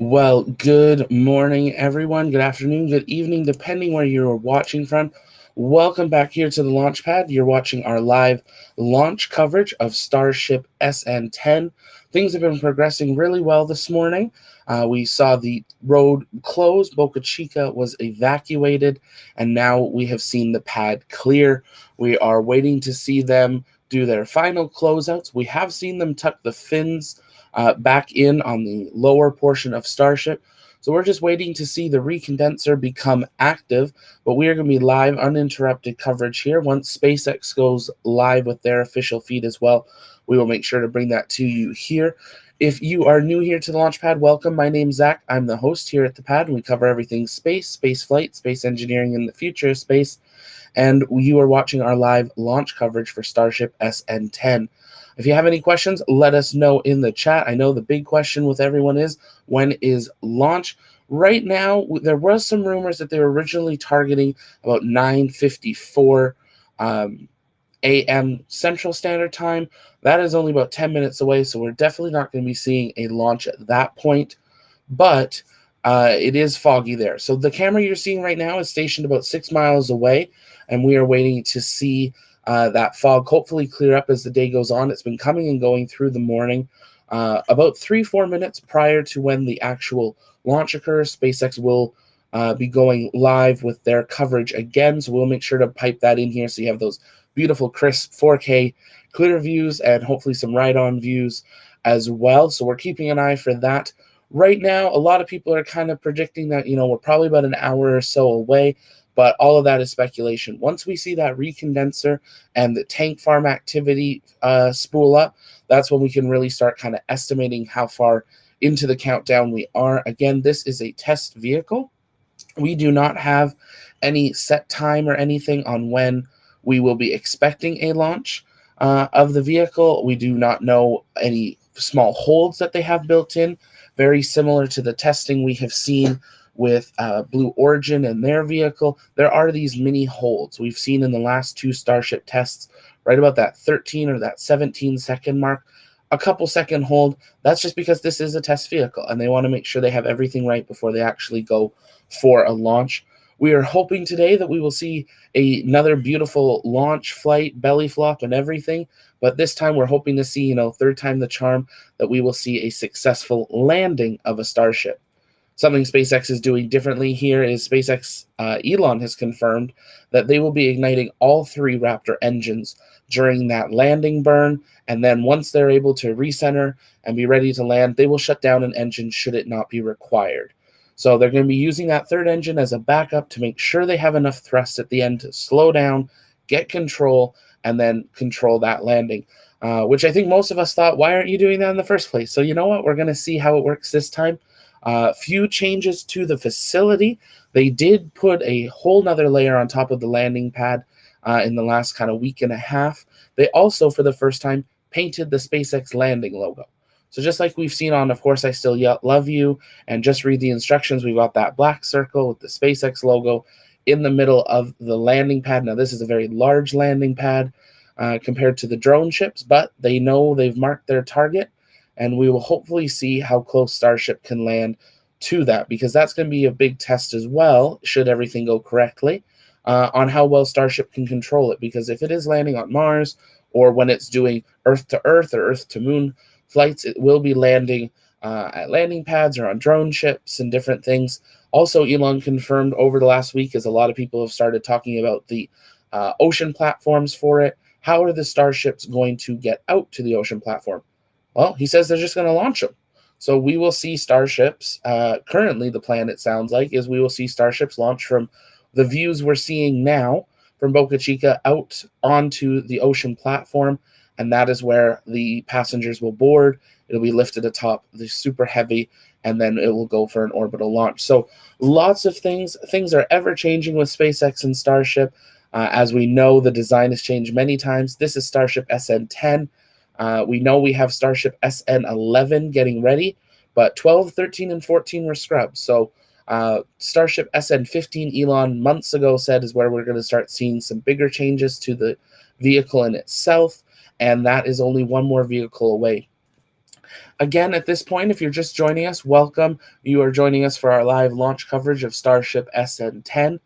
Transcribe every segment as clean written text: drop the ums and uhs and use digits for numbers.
Well, good morning, everyone. Good afternoon, good evening, depending where you're watching from. Welcome back here to the launch pad. You're watching our live launch coverage of Starship SN10. Things have been progressing really well this morning. We saw the road close, Boca Chica was evacuated, and now we have seen the pad clear. We are waiting to see them do their final closeouts. We have seen them tuck the fins back in on the lower portion of Starship. So we're just waiting to see the recondenser become active, but we are going to be live uninterrupted coverage here. Once SpaceX goes live with their official feed as well, we will make sure to bring that to you here. If you are new here to the launch pad, welcome. My name's Zach. I'm the host here at the pad, and we cover everything space, space flight, space engineering, and the future of space. And you are watching our live launch coverage for Starship SN10. If you have any questions, let us know in the chat. I know the big question with everyone is, when is launch? Right now, there was some rumors that they were originally targeting about 9:54 a.m. Central Standard Time. That is only about 10 minutes away, so we're definitely not going to be seeing a launch at that point. But it is foggy there. So the camera you're seeing right now is stationed about 6 miles away, and we are waiting to see that fog hopefully clear up as the day goes on. It's been coming and going through the morning. About 3-4 minutes prior to when the actual launch occurs, SpaceX will be going live with their coverage again. So we'll make sure to pipe that in here so you have those beautiful, crisp 4K clear views and hopefully some ride-on views as well. So we're keeping an eye for that. Right now, a lot of people are kind of predicting that, we're probably about an hour or so away, but all of that is speculation. Once we see that recondenser and the tank farm activity spool up, that's when we can really start kind of estimating how far into the countdown we are. Again, this is a test vehicle. We do not have any set time or anything on when we will be expecting a launch of the vehicle. We do not know any small holds that they have built in, very similar to the testing we have seen with Blue Origin and their vehicle. There are these mini holds we've seen in the last two Starship tests, right about that 13 or that 17-second mark. A couple second hold, that's just because this is a test vehicle and they want to make sure they have everything right before they actually go for a launch. We are hoping today that we will see another beautiful launch flight, belly flop and everything, but this time we're hoping to see, third time the charm, that we will see a successful landing of a Starship. Something SpaceX is doing differently here is SpaceX, Elon has confirmed that they will be igniting all 3 Raptor engines during that landing burn, and then once they're able to recenter and be ready to land, they will shut down an engine should it not be required. So they're going to be using that third engine as a backup to make sure they have enough thrust at the end to slow down, get control, and then control that landing, which I think most of us thought, why aren't you doing that in the first place? So you know what? We're going to see how it works this time. Few changes to the facility. They did put a whole nother layer on top of the landing pad in the last kind of week and a half. They also, for the first time, painted the SpaceX landing logo. So just like we've seen on, of course, I Still Love You, and just read the instructions, we've got that black circle with the SpaceX logo in the middle of the landing pad. Now, this is a very large landing pad compared to the drone ships, but they know they've marked their target, and we will hopefully see how close Starship can land to that, because that's going to be a big test as well, should everything go correctly, on how well Starship can control it. Because if it is landing on Mars, or when it's doing Earth to Earth or Earth to Moon flights, it will be landing at landing pads or on drone ships and different things. Also, Elon confirmed over the last week, as a lot of people have started talking about the ocean platforms for it. How are the Starships going to get out to the ocean platform? Well, he says they're just going to launch them. So we will see Starships. Currently, the plan, it sounds like, is we will see Starships launch from the views we're seeing now from Boca Chica out onto the ocean platform, and that is where the passengers will board. It'll be lifted atop the super heavy, and then it will go for an orbital launch. So lots of things. Things are ever changing with SpaceX and Starship. As we know, the design has changed many times. This is Starship SN10. We know we have Starship SN11 getting ready, but 12, 13, and 14 were scrubbed. So Starship SN15, Elon months ago said, is where we're going to start seeing some bigger changes to the vehicle in itself, and that is only one more vehicle away. Again, at this point, if you're just joining us, welcome. You are joining us for our live launch coverage of Starship SN10.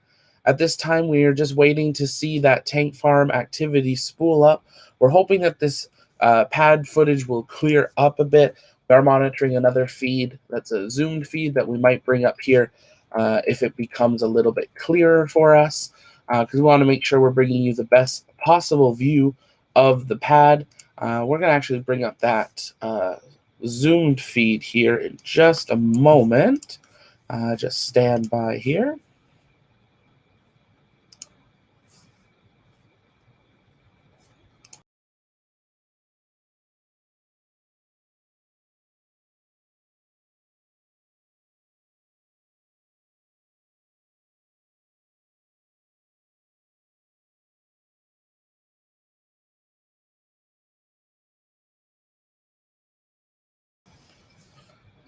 At this time, we are just waiting to see that tank farm activity spool up. We're hoping that this pad footage will clear up a bit. We are monitoring another feed that's a zoomed feed that we might bring up here if it becomes a little bit clearer for us, because we want to make sure we're bringing you the best possible view of the pad. We're going to actually bring up that zoomed feed here in just a moment. Just stand by here.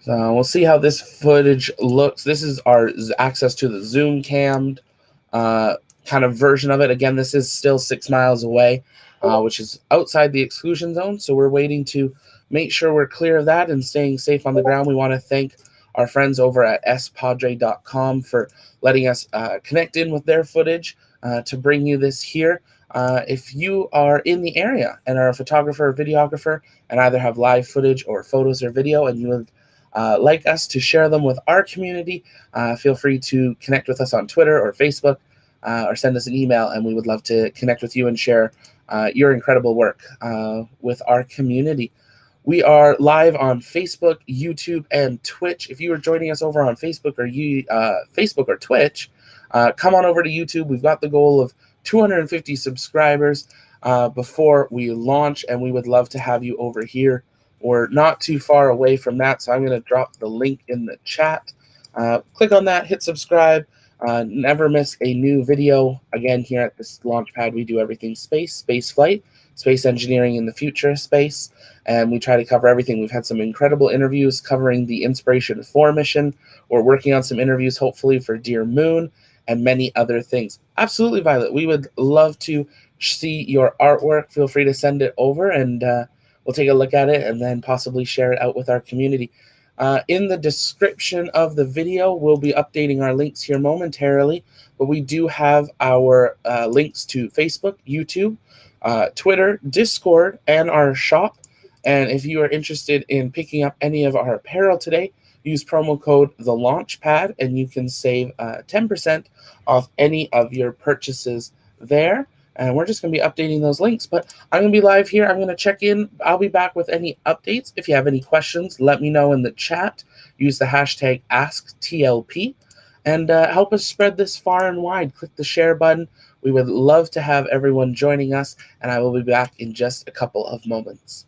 So we'll see how this footage looks. This is our access to the zoom cammed uh, kind of version of it. Again, this is still 6 miles away, which is outside the exclusion zone. So we're waiting to make sure we're clear of that and staying safe on the ground. We want to thank our friends over at spadre.com for letting us connect in with their footage to bring you this here. If you are in the area and are a photographer or videographer and either have live footage or photos or video and you would like us to share them with our community, feel free to connect with us on Twitter or Facebook or send us an email, and we would love to connect with you and share your incredible work with our community. We are live on Facebook, YouTube, and Twitch. If you are joining us over on Facebook or Twitch, come on over to YouTube. We've got the goal of 250 subscribers before we launch, and we would love to have you over here. We're not too far away from that, so I'm going to drop the link in the chat. Click on that, hit subscribe. Never miss a new video. Again, here at this launch pad, we do everything space flight, space engineering in the future space, and we try to cover everything. We've had some incredible interviews covering the Inspiration 4 mission. We're working on some interviews, hopefully, for Dear Moon and many other things. Absolutely, Violet. We would love to see your artwork. Feel free to send it over, and we'll take a look at it and then possibly share it out with our community. In the description of the video, we'll be updating our links here momentarily, but we do have our links to Facebook, YouTube, Twitter, Discord, and our shop. And if you are interested in picking up any of our apparel today, use promo code TheLaunchPad, and you can save 10% off any of your purchases there. And we're just going to be updating those links. But I'm going to be live here. I'm going to check in. I'll be back with any updates. If you have any questions, let me know in the chat. Use the hashtag AskTLP. And help us spread this far and wide. Click the share button. We would love to have everyone joining us. And I will be back in just a couple of moments.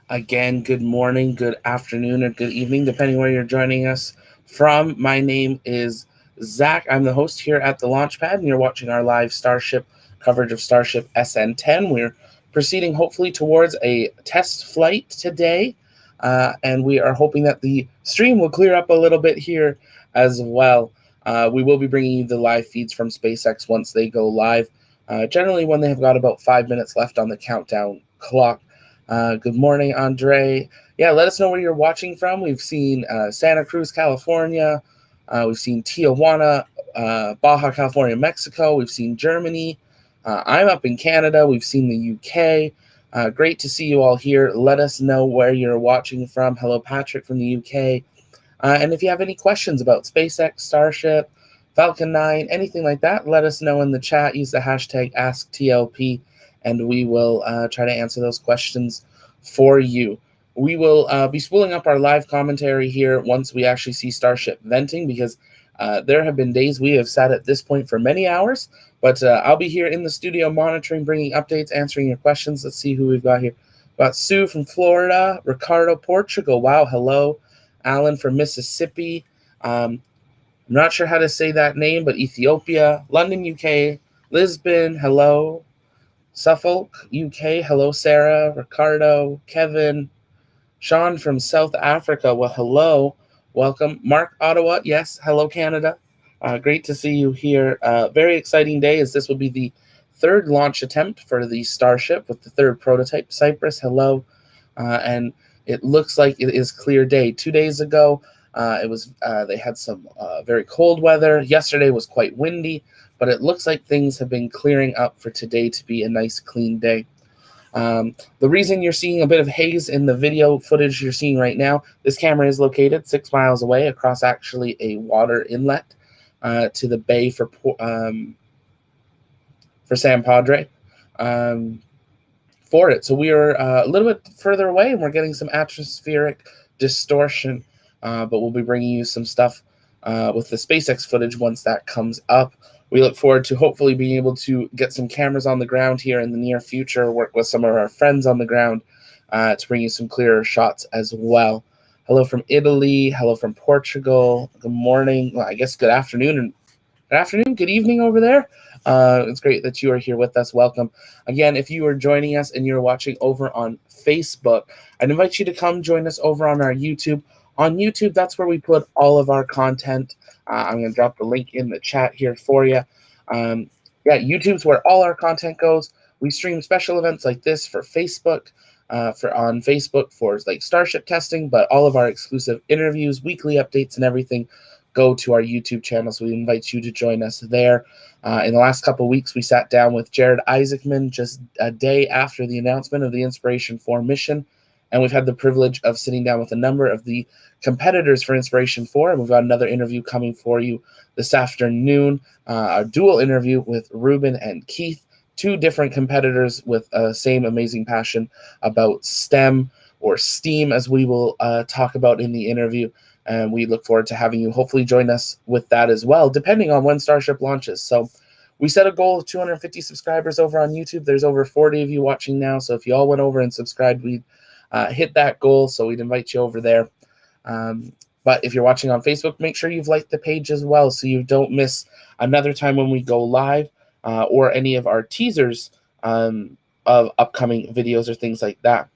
Again, good morning, good afternoon, or good evening, depending where you're joining us from. My name is Zach. I'm the host here at the Launchpad, and you're watching our live Starship coverage of Starship SN10. We're proceeding hopefully towards a test flight today. And we are hoping that the stream will clear up a little bit here as well. We will be bringing you the live feeds from SpaceX once they go live, generally when they have got about 5 minutes left on the countdown clock. Good morning, Andre. Yeah, let us know where you're watching from. We've seen Santa Cruz, California. We've seen Tijuana, Baja California, Mexico. We've seen Germany. I'm up in Canada. We've seen the UK. Great to see you all here. Let us know where you're watching from. Hello, Patrick from the UK. And if you have any questions about SpaceX, Starship, Falcon 9, anything like that, let us know in the chat. Use the hashtag AskTLP, and we will try to answer those questions for you. We will be spooling up our live commentary here once we actually see Starship venting, because there have been days we have sat at this point for many hours, but I'll be here in the studio monitoring, bringing updates, answering your questions. Let's see who we've got here. We've got Sue from Florida, Ricardo, Portugal. Wow, hello. Alan from Mississippi. I'm not sure how to say that name, but Ethiopia. London, UK. Lisbon, hello. Suffolk, UK. Hello, Sarah. Ricardo, Kevin. Sean from South Africa. Well, hello. Welcome. Mark, Ottawa. Yes. Hello, Canada. Great to see you here. Very exciting day, as this will be the third launch attempt for the Starship with the third prototype. Cyprus, hello. And it looks like it is clear day. 2 days ago, they had some very cold weather. Yesterday was quite windy, but it looks like things have been clearing up for today to be a nice, clean day. The reason you're seeing a bit of haze in the video footage you're seeing right now, this camera is located 6 miles away across actually a water inlet to the bay for San Padre for it. So we are a little bit further away, and we're getting some atmospheric distortion, but we'll be bringing you some stuff with the SpaceX footage once that comes up. We look forward to hopefully being able to get some cameras on the ground here in the near future, work with some of our friends on the ground to bring you some clearer shots as well. Hello from Italy. Hello from Portugal. Good morning. Well, I guess good afternoon and good evening over there. It's great that you are here with us. Welcome. Again, if you are joining us and you're watching over on Facebook, I'd invite you to come join us over on our YouTube. On YouTube, that's where we put all of our content. I'm going to drop the link in the chat here for you. YouTube's where all our content goes. We stream special events like this for Facebook, on Facebook for like Starship testing, but all of our exclusive interviews, weekly updates, and everything go to our YouTube channel. So we invite you to join us there. In the last couple of weeks, we sat down with Jared Isaacman just a day after the announcement of the Inspiration 4 mission. And we've had the privilege of sitting down with a number of the competitors for Inspiration 4. And we've got another interview coming for you this afternoon, a dual interview with Ruben and Keith, 2 different competitors with the same amazing passion about STEM, or STEAM, as we will talk about in the interview. And we look forward to having you hopefully join us with that as well, depending on when Starship launches. So we set a goal of 250 subscribers over on YouTube. There's over 40 of you watching now. So if you all went over and subscribed, we'd hit that goal. So we'd invite you over there. But if you're watching on Facebook, make sure you've liked the page as well, so you don't miss another time when we go live or any of our teasers of upcoming videos or things like that.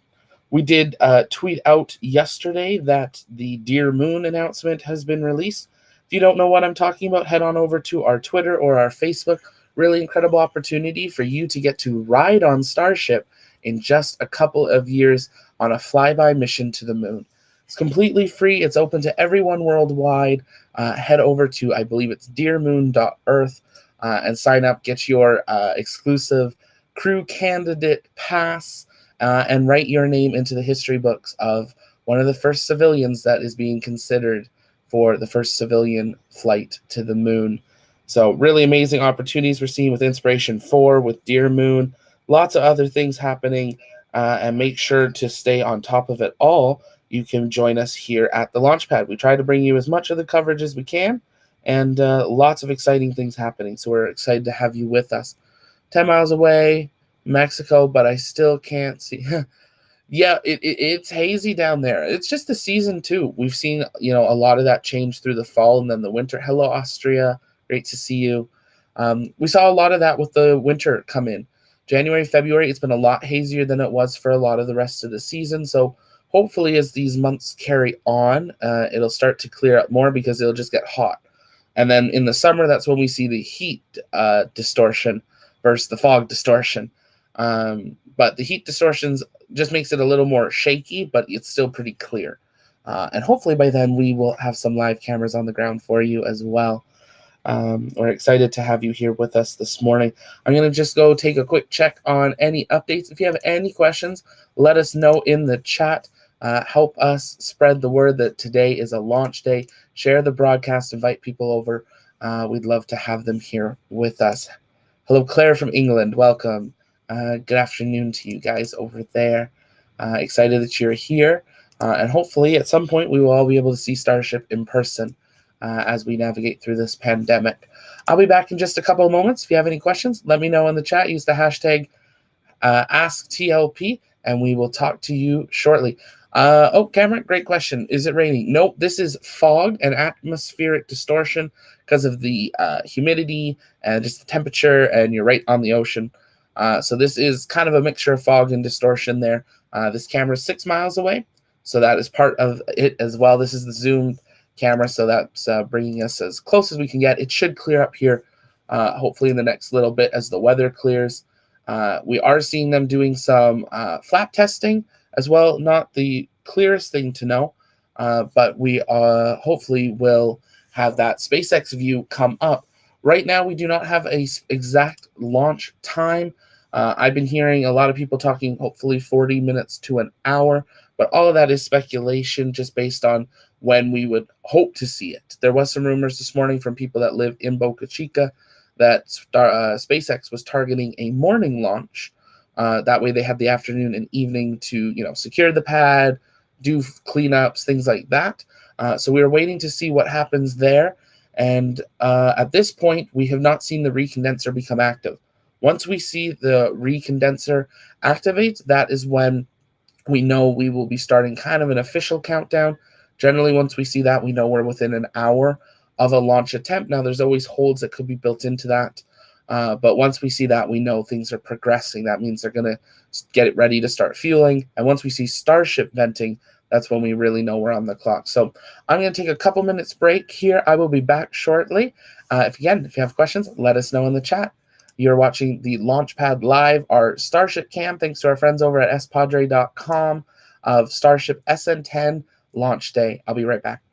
We did tweet out yesterday that the Dear Moon announcement has been released. If you don't know what I'm talking about, head on over to our Twitter or our Facebook. Really incredible opportunity for you to get to ride on Starship in just a couple of years on a flyby mission to the moon. It's completely free. It's open to everyone worldwide. Head over to, I believe it's dearmoon.earth, and sign up. Get your exclusive crew candidate pass. And write your name into the history books of one of the first civilians that is being considered for the first civilian flight to the moon. So really amazing opportunities we're seeing with Inspiration 4, with Dear Moon, lots of other things happening, and make sure to stay on top of it all. You can join us here at the Launchpad. We try to bring you as much of the coverage as we can, and lots of exciting things happening. So we're excited to have you with us. 10 miles away, Mexico, but I still can't see. Yeah, it's hazy down there. It's just the season too. We've seen, a lot of that change through the fall and then the winter. Hello, Austria. Great to see you. We saw a lot of that with the winter come in. January, February, it's been a lot hazier than it was for a lot of the rest of the season. So hopefully as these months carry on, it'll start to clear up more because it'll just get hot. And then in the summer, that's when we see the heat distortion versus the fog distortion. But the heat distortions just makes it a little more shaky, but it's still pretty clear. And hopefully by then we will have some live cameras on the ground for you as well. We're excited to have you here with us this morning. I'm going to just go take a quick check on any updates. If you have any questions, let us know in the chat. Help us spread the word that today is a launch day. Share the broadcast, invite people over. We'd love to have them here with us. Hello, Claire from England. Welcome. Good afternoon to you guys over there. Excited that you're here. And hopefully at some point we will all be able to see Starship in person as we navigate through this pandemic. I'll be back in just a couple of moments. If you have any questions, let me know in the chat. Use the hashtag AskTLP, and we will talk to you shortly. Oh, Cameron, great question. Is it raining? Nope, this is fog and atmospheric distortion because of the humidity and just the temperature, and you're right on the ocean. So this is kind of a mixture of fog and distortion there. This camera is 6 miles away, so that is part of it as well. This is the zoomed camera, so that's bringing us as close as we can get. It should clear up here, hopefully in the next little bit as the weather clears. We are seeing them doing some flap testing as well. Not the clearest thing to know, but we hopefully will have that SpaceX view come up. Right now, we do not have a exact launch time. I've been hearing a lot of people talking hopefully 40 minutes to an hour, but all of that is speculation just based on when we would hope to see it. There was some rumors this morning from people that live in Boca Chica that SpaceX was targeting a morning launch. That way they had the afternoon and evening to, secure the pad, do cleanups, things like that. So we were waiting to see what happens there. And at this point, we have not seen the recondenser become active. Once we see the recondenser activate, that is when we know we will be starting kind of an official countdown. Generally, once we see that, we know we're within an hour of a launch attempt. Now, there's always holds that could be built into that. But once we see that, we know things are progressing. That means they're going to get it ready to start fueling. And once we see Starship venting, that's when we really know we're on the clock. So I'm going to take a couple minutes break here. I will be back shortly. If you have questions, let us know in the chat. You're watching the Launchpad Live, our Starship cam, thanks to our friends over at spadre.com of Starship SN10 launch day. I'll be right back.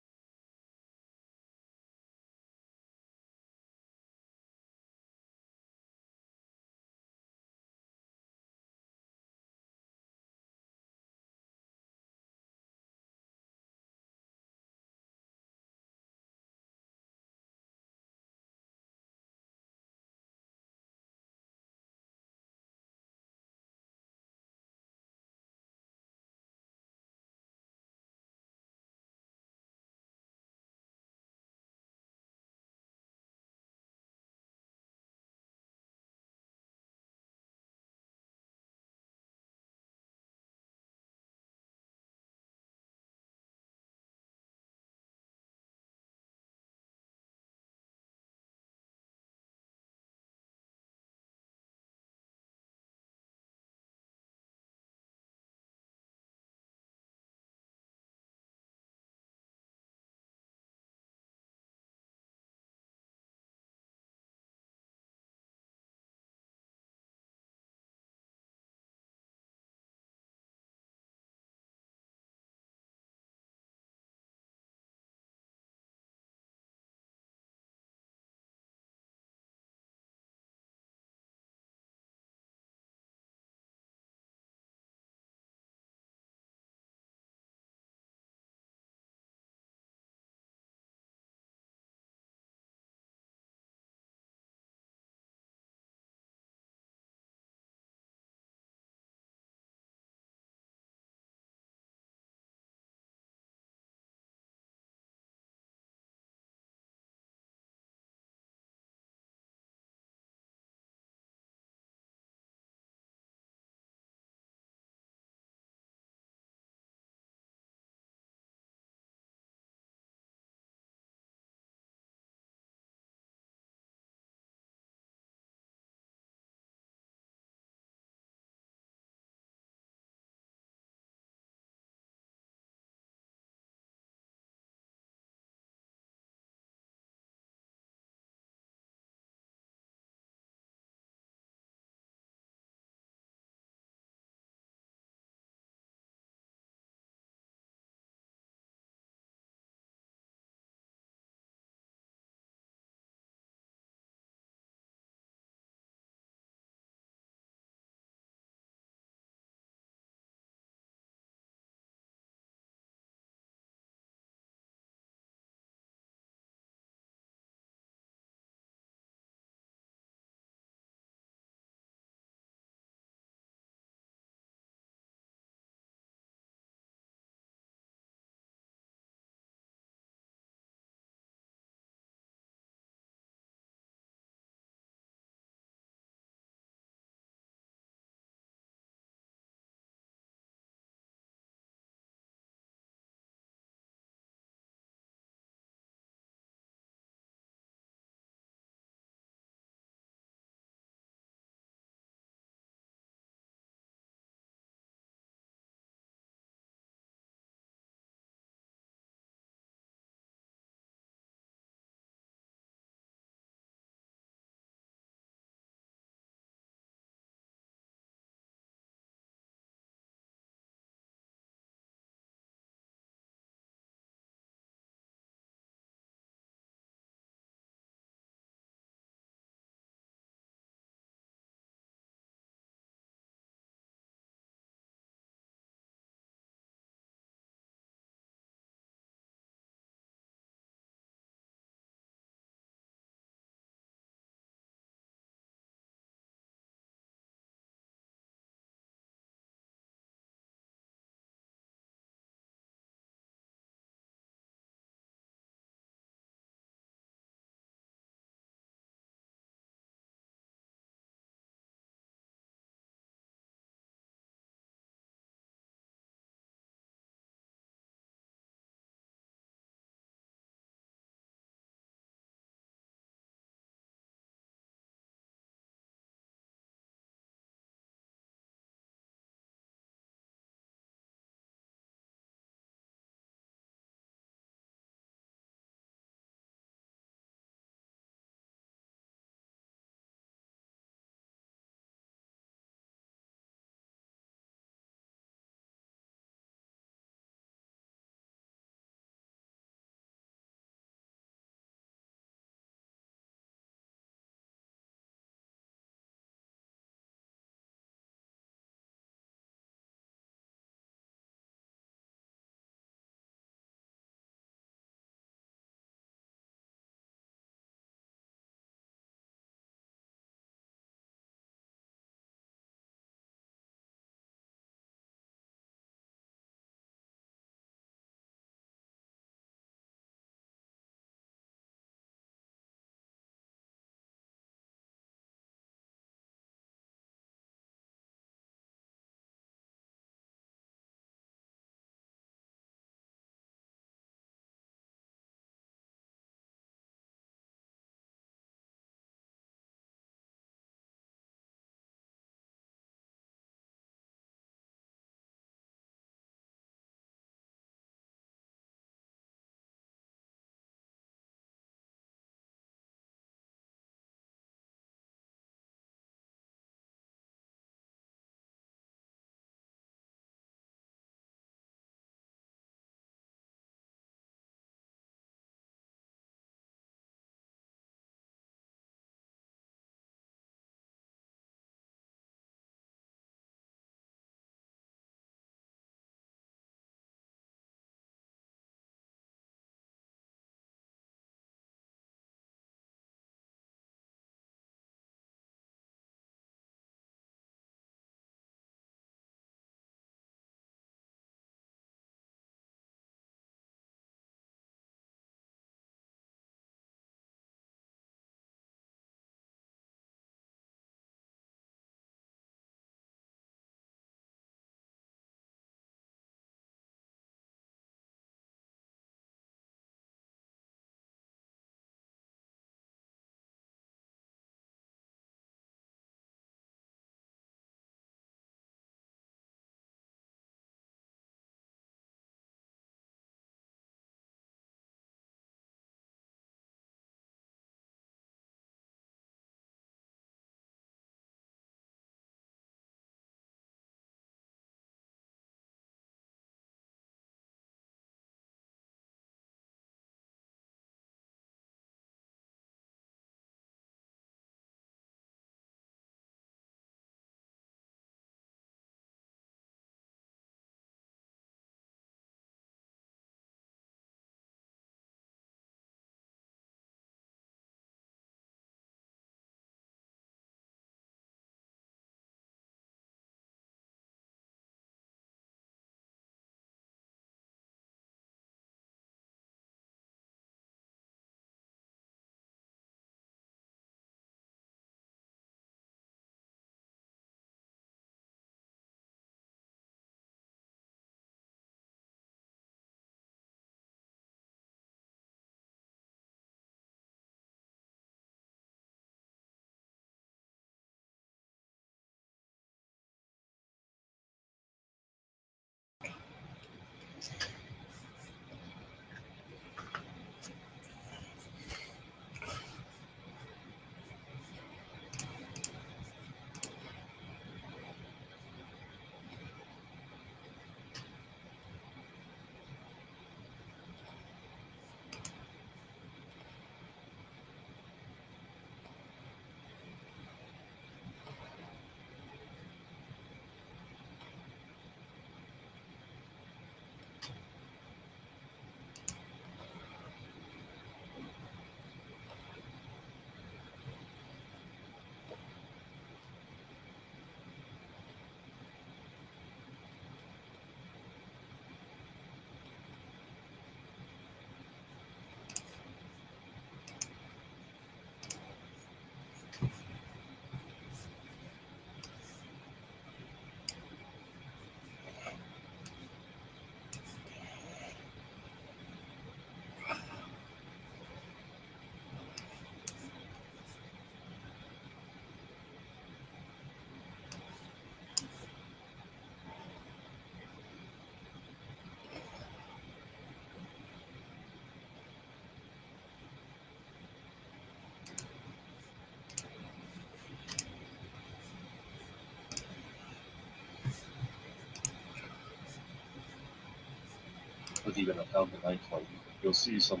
with even a Falcon 9 flight, you'll see some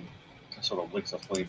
sort of licks of flame.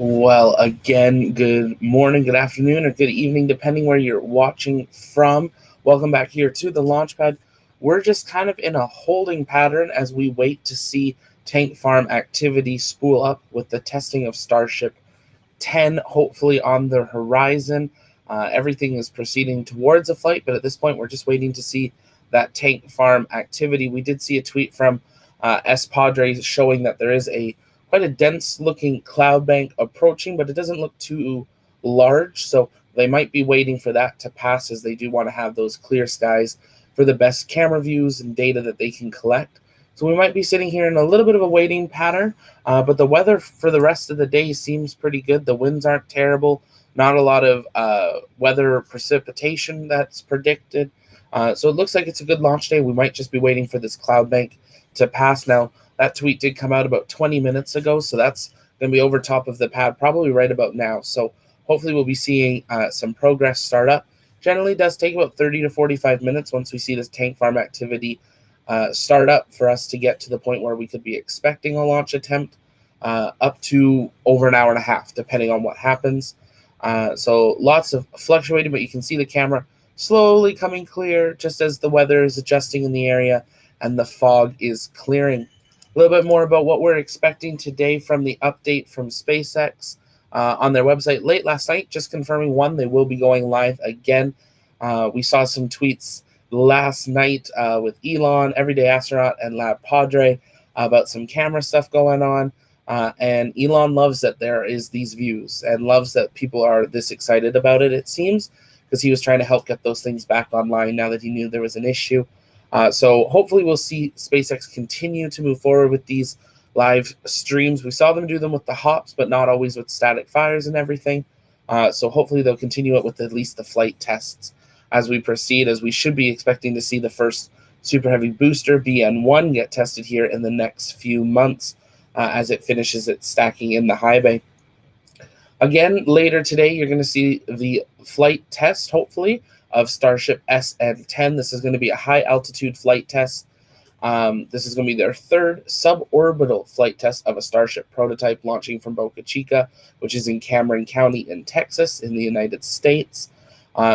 Well, again, good morning, good afternoon, or good evening, depending where you're watching from. Welcome back here to the launch pad. We're just kind of in a holding pattern as we wait to see tank farm activity spool up with the testing of Starship 10, hopefully on the horizon. Everything is proceeding towards a flight, but at this point, we're just waiting to see that tank farm activity. We did see a tweet from S Padre showing that there is quite a dense looking cloud bank approaching, but it doesn't look too large. So they might be waiting for that to pass, as they do want to have those clear skies for the best camera views and data that they can collect. So we might be sitting here in a little bit of a waiting pattern, but the weather for the rest of the day seems pretty good. The winds aren't terrible, not a lot of weather precipitation that's predicted. So it looks like it's a good launch day. We might just be waiting for this cloud bank to pass now. That tweet did come out about 20 minutes ago, so that's going to be over top of the pad probably right about now. So hopefully we'll be seeing some progress start up. Generally does take about 30 to 45 minutes once we see this tank farm activity start up for us to get to the point where we could be expecting a launch attempt, up to over an hour and a half, depending on what happens. So lots of fluctuating, but you can see the camera slowly coming clear just as the weather is adjusting in the area and the fog is clearing. A little bit more about what we're expecting today from the update from SpaceX on their website late last night, just confirming one, they will be going live again. We saw some tweets last night with Elon, Everyday Astronaut, and Lab Padre about some camera stuff going on. And Elon loves that there is these views and loves that people are this excited about it, it seems, because he was trying to help get those things back online now that he knew there was an issue. So hopefully we'll see SpaceX continue to move forward with these live streams. We saw them do them with the hops, but not always with static fires and everything. So hopefully they'll continue it with at least the flight tests as we proceed, as we should be expecting to see the first Super Heavy booster, BN1, get tested here in the next few months as it finishes its stacking in the high bay. Again, later today, you're going to see the flight test, hopefully, of Starship SN10. This is going to be a high-altitude flight test. This is going to be their third suborbital flight test of a Starship prototype launching from Boca Chica, which is in Cameron County in Texas in the United States.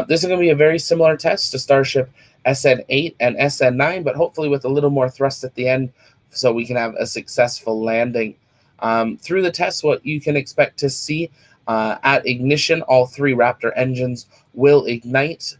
This is going to be a very similar test to Starship SN8 and SN9, but hopefully with a little more thrust at the end so we can have a successful landing. Through the test, what you can expect to see at ignition, all three Raptor engines will ignite,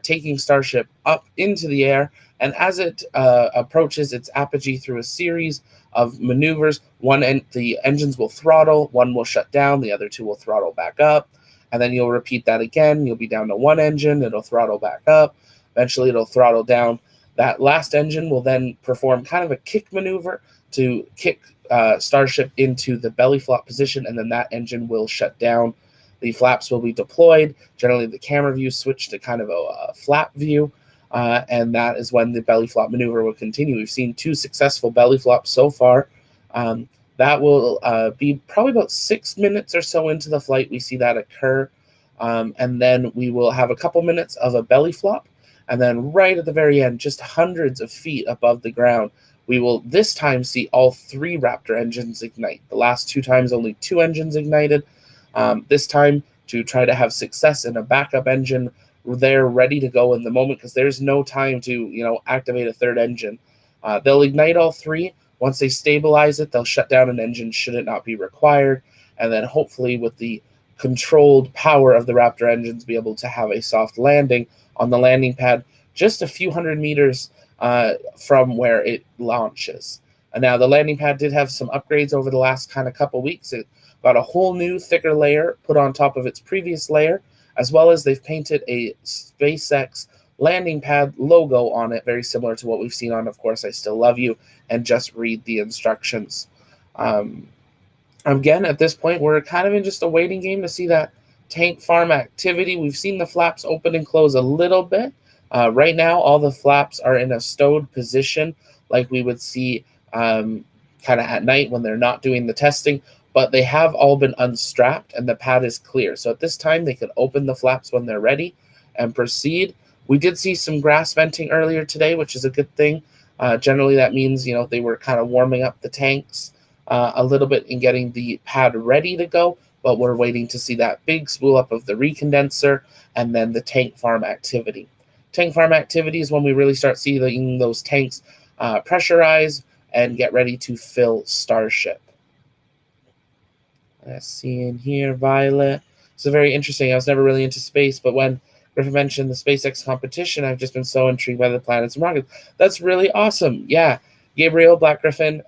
taking Starship up into the air. And as it approaches its apogee through a series of maneuvers, the engines will throttle, one will shut down, the other two will throttle back up. And then you'll repeat that again. You'll be down to one engine, it'll throttle back up. Eventually it'll throttle down. That last engine will then perform kind of a kick maneuver to kick Starship into the belly flop position, and then that engine will shut down. The flaps will be deployed. Generally, the camera view switch to kind of a flap view, and that is when the belly flop maneuver will continue. We've seen 2 successful belly flops so far. That will be probably about 6 minutes or so into the flight. We see that occur, and then we will have a couple minutes of a belly flop, and then right at the very end, just hundreds of feet above the ground, we will this time see all 3 Raptor engines ignite. The last 2 times, only 2 engines ignited. This time, to try to have success in a backup engine there ready to go in the moment, because there's no time to activate a 3rd engine. They'll ignite all 3. Once they stabilize it, they'll shut down an engine should it not be required, and then hopefully with the controlled power of the Raptor engines be able to have a soft landing on the landing pad just a few hundred meters from where it launches. And now the landing pad did have some upgrades over the last kind of couple weeks. It got a whole new thicker layer put on top of its previous layer, as well as they've painted a SpaceX landing pad logo on it, very similar to what we've seen on, of course, I Still Love You, and Just Read the Instructions. Again, at this point, we're kind of in just a waiting game to see that tank farm activity. We've seen the flaps open and close a little bit. Right now, all the flaps are in a stowed position like we would see kind of at night when they're not doing the testing, but they have all been unstrapped and the pad is clear. So at this time, they could open the flaps when they're ready and proceed. We did see some grass venting earlier today, which is a good thing. Generally, that means they were kind of warming up the tanks a little bit and getting the pad ready to go, but we're waiting to see that big spool up of the recondenser and then the tank farm activity. Tank farm activity is when we really start seeing those tanks pressurize and get ready to fill Starship. Let's see in here, Violet. So very interesting. I was never really into space, but when Griffin mentioned the SpaceX competition, I've just been so intrigued by the planets and rockets. That's really awesome. Yeah, Gabriel, Black Griffin,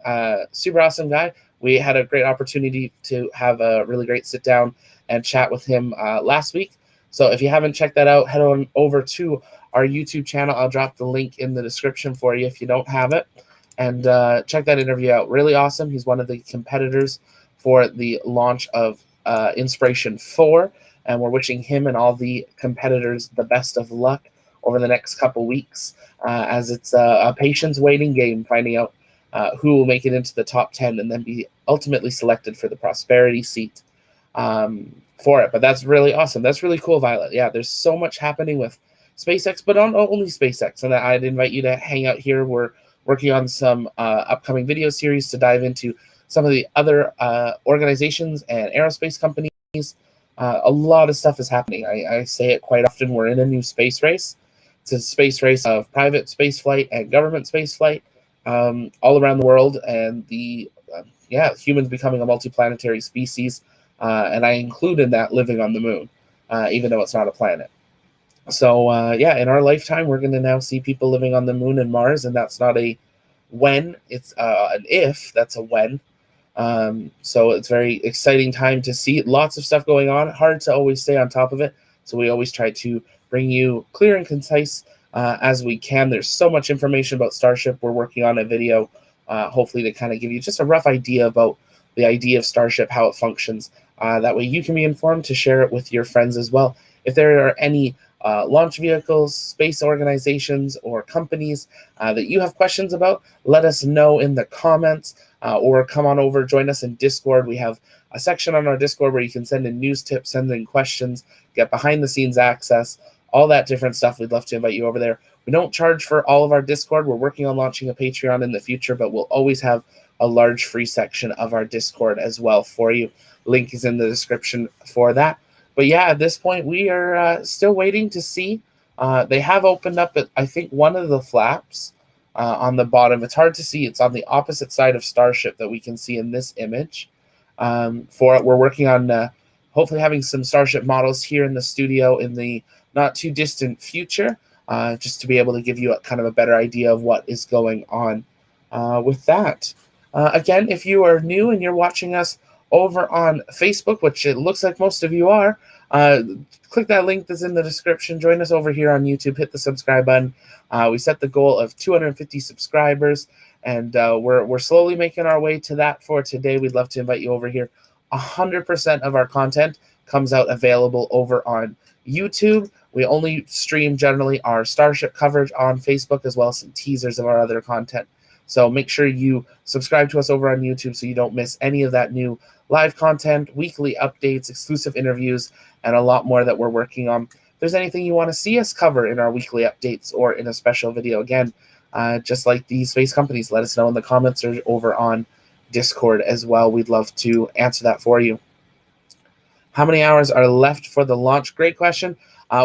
super awesome guy. We had a great opportunity to have a really great sit down and chat with him last week. So if you haven't checked that out, head on over to our YouTube channel. I'll drop the link in the description for you if you don't have it. And check that interview out. Really awesome. He's one of the competitors for the launch of Inspiration 4. And we're wishing him and all the competitors the best of luck over the next couple weeks, as it's a patience waiting game, finding out who will make it into the top 10 and then be ultimately selected for the Prosperity seat for it. But that's really awesome. That's really cool, Violet. Yeah, there's so much happening with SpaceX, but not only SpaceX. And I'd invite you to hang out here. We're working on some upcoming video series to dive into some of the other organizations and aerospace companies A lot of stuff is happening. I say it quite often. We're in a new space race. It's a space race of private space flight and government space flight all around the world, and humans becoming a multiplanetary species, and I include in that living on the moon, even though it's not a planet. So in our lifetime, we're going to now see people living on the moon and Mars, and that's not a when, it's an if, that's a when. So it's very exciting time to see lots of stuff going on. Hard to always stay on top of it. So we always try to bring you clear and concise as we can. There's so much information about Starship. We're working on a video, hopefully to kind of give you just a rough idea about the idea of Starship, how it functions. That way you can be informed to share it with your friends as well. If there are any launch vehicles, space organizations, or companies that you have questions about, let us know in the comments, or come on over, join us in Discord. We have a section on our Discord where you can send in news tips, send in questions, get behind the scenes access, all that different stuff. We'd love to invite you over there. We don't charge for all of our Discord. We're working on launching a Patreon in the future, but we'll always have a large free section of our Discord as well for you. Link is in the description for that. But yeah, at this point, we are still waiting to see. They have opened up, I think, one of the flaps on the bottom. It's hard to see. It's on the opposite side of Starship that we can see in this image. We're working on hopefully having some Starship models here in the studio in the not too distant future, just to be able to give you kind of a better idea of what is going on with that. Again, if you are new and you're watching us over on Facebook, which it looks like most of you are, click that link that's in the description. Join us over here on YouTube. Hit the subscribe button. We set the goal of 250 subscribers, and we're slowly making our way to that for today. We'd love to invite you over here. 100% of our content comes out available over on YouTube. We only stream generally our Starship coverage on Facebook, as well as some teasers of our other content. So make sure you subscribe to us over on YouTube so you don't miss any of that new live content, weekly updates, exclusive interviews, and a lot more that we're working on. If there's anything you want to see us cover in our weekly updates or in a special video, again, just like these space companies, let us know in the comments or over on Discord as well. We'd love to answer that for you. How many hours are left for the launch? Great question.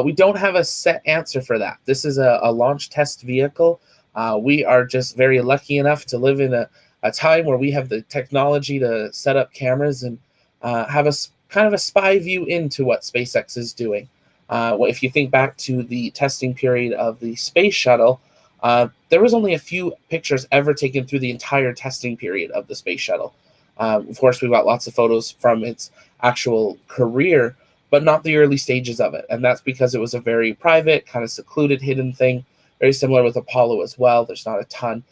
We don't have a set answer for that. This is a launch test vehicle. We are just very lucky enough to live in a time where we have the technology to set up cameras and have a kind of a spy view into what SpaceX is doing. If you think back to the testing period of the space shuttle, there was only a few pictures ever taken through the entire testing period of the space shuttle. Of course, we've got lots of photos from its actual career, but not the early stages of it. And that's because it was a very private, kind of secluded, hidden thing. Very similar with Apollo as well. There's not a ton.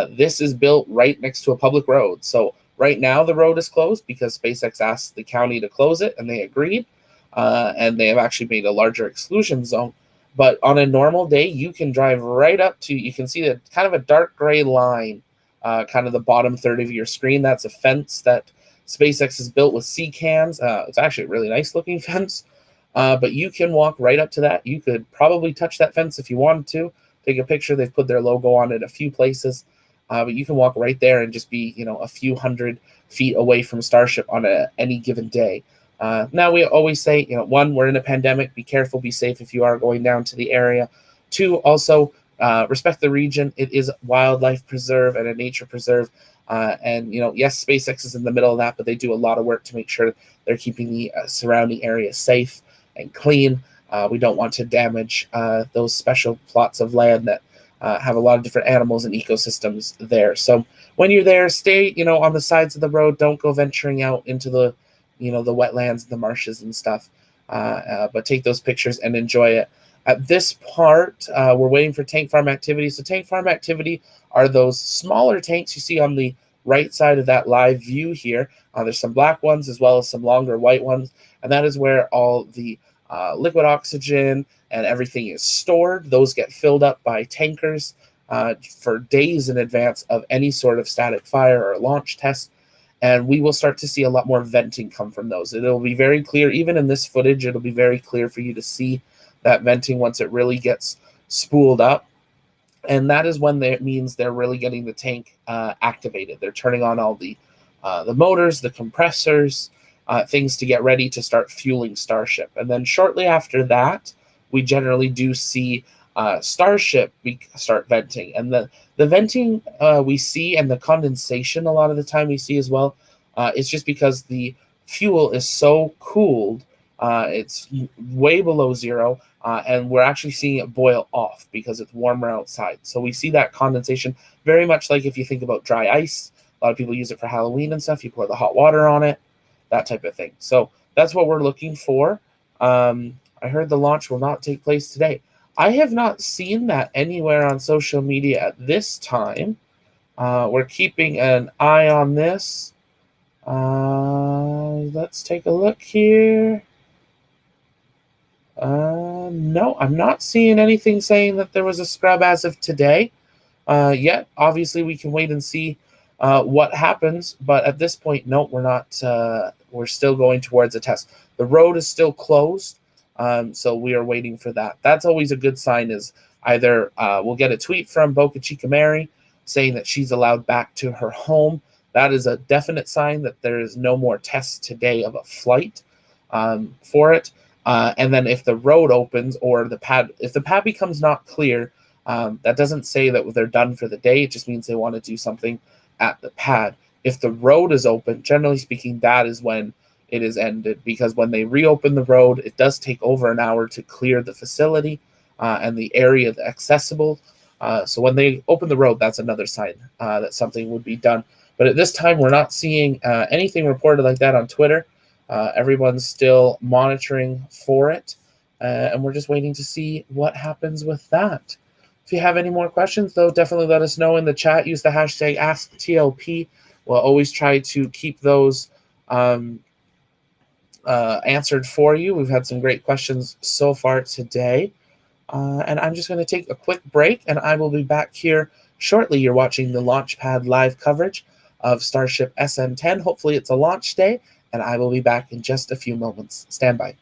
This is built right next to a public road. So right now the road is closed because SpaceX asked the county to close it, and they agreed. And they have actually made a larger exclusion zone. But on a normal day, you can drive right up to, you can see the kind of a dark gray line, kind of the bottom third of your screen. That's a fence that SpaceX has built with sea cans. It's actually a really nice looking fence. But you can walk right up to that. You could probably touch that fence if you wanted to. Take a picture. They've put their logo on it a few places. But you can walk right there and just be, a few hundred feet away from Starship on any given day. Now, we always say, one, we're in a pandemic. Be careful, be safe if you are going down to the area. Two, also respect the region. It is a wildlife preserve and a nature preserve. And, yes, SpaceX is in the middle of that, but they do a lot of work to make sure they're keeping the surrounding area safe and clean. We don't want to damage those special plots of land that have a lot of different animals and ecosystems there. So when you're there, stay, on the sides of the road. Don't go venturing out into the, the wetlands, the marshes and stuff. But take those pictures and enjoy it. At this part, we're waiting for tank farm activity. So tank farm activity are those smaller tanks you see on the right side of that live view here. There's some black ones as well as some longer white ones. And that is where all the liquid oxygen and everything is stored. Those get filled up by tankers for days in advance of any sort of static fire or launch test. And we will start to see a lot more venting come from those. It'll be very clear, even in this footage, it'll be very clear for you to see that venting once it really gets spooled up. And that is when it means they're really getting the tank activated. They're turning on all the motors, the compressors, things to get ready to start fueling Starship. And then shortly after that, we generally do see Starship start venting. And the venting we see, and the condensation a lot of the time we see as well, is just because the fuel is so cooled. It's way below zero, and we're actually seeing it boil off because it's warmer outside. So we see that condensation very much like if you think about dry ice. A lot of people use it for Halloween and stuff. You pour the hot water on it, that type of thing. So that's what we're looking for. I heard the launch will not take place today. I have not seen that anywhere on social media at this time. We're keeping an eye on this. Let's take a look here. No, I'm not seeing anything saying that there was a scrub as of today yet. Obviously, we can wait and see what happens, but at this point, no, we're not. We're still going towards a test. The road is still closed, so we are waiting for that. That's always a good sign, is either we'll get a tweet from Boca Chica Mary saying that she's allowed back to her home. That is a definite sign that there is no more tests today of a flight for it. And then if the road opens, or if the pad becomes not clear, that doesn't say that they're done for the day. It just means they want to do something at the pad. If the road is open, generally speaking, that is when it is ended, because when they reopen the road, it does take over an hour to clear the facility and the area accessible. So when they open the road, that's another sign that something would be done. But at this time, we're not seeing anything reported like that on Twitter. Everyone's still monitoring for it, and we're just waiting to see what happens with that. If you have any more questions, though, definitely let us know in the chat. Use the hashtag AskTLP. We'll always try to keep those answered for you. We've had some great questions so far today. And I'm just going to take a quick break, and I will be back here shortly. You're watching the Launchpad live coverage of Starship SN10. Hopefully it's a launch day, and I will be back in just a few moments. Stand by.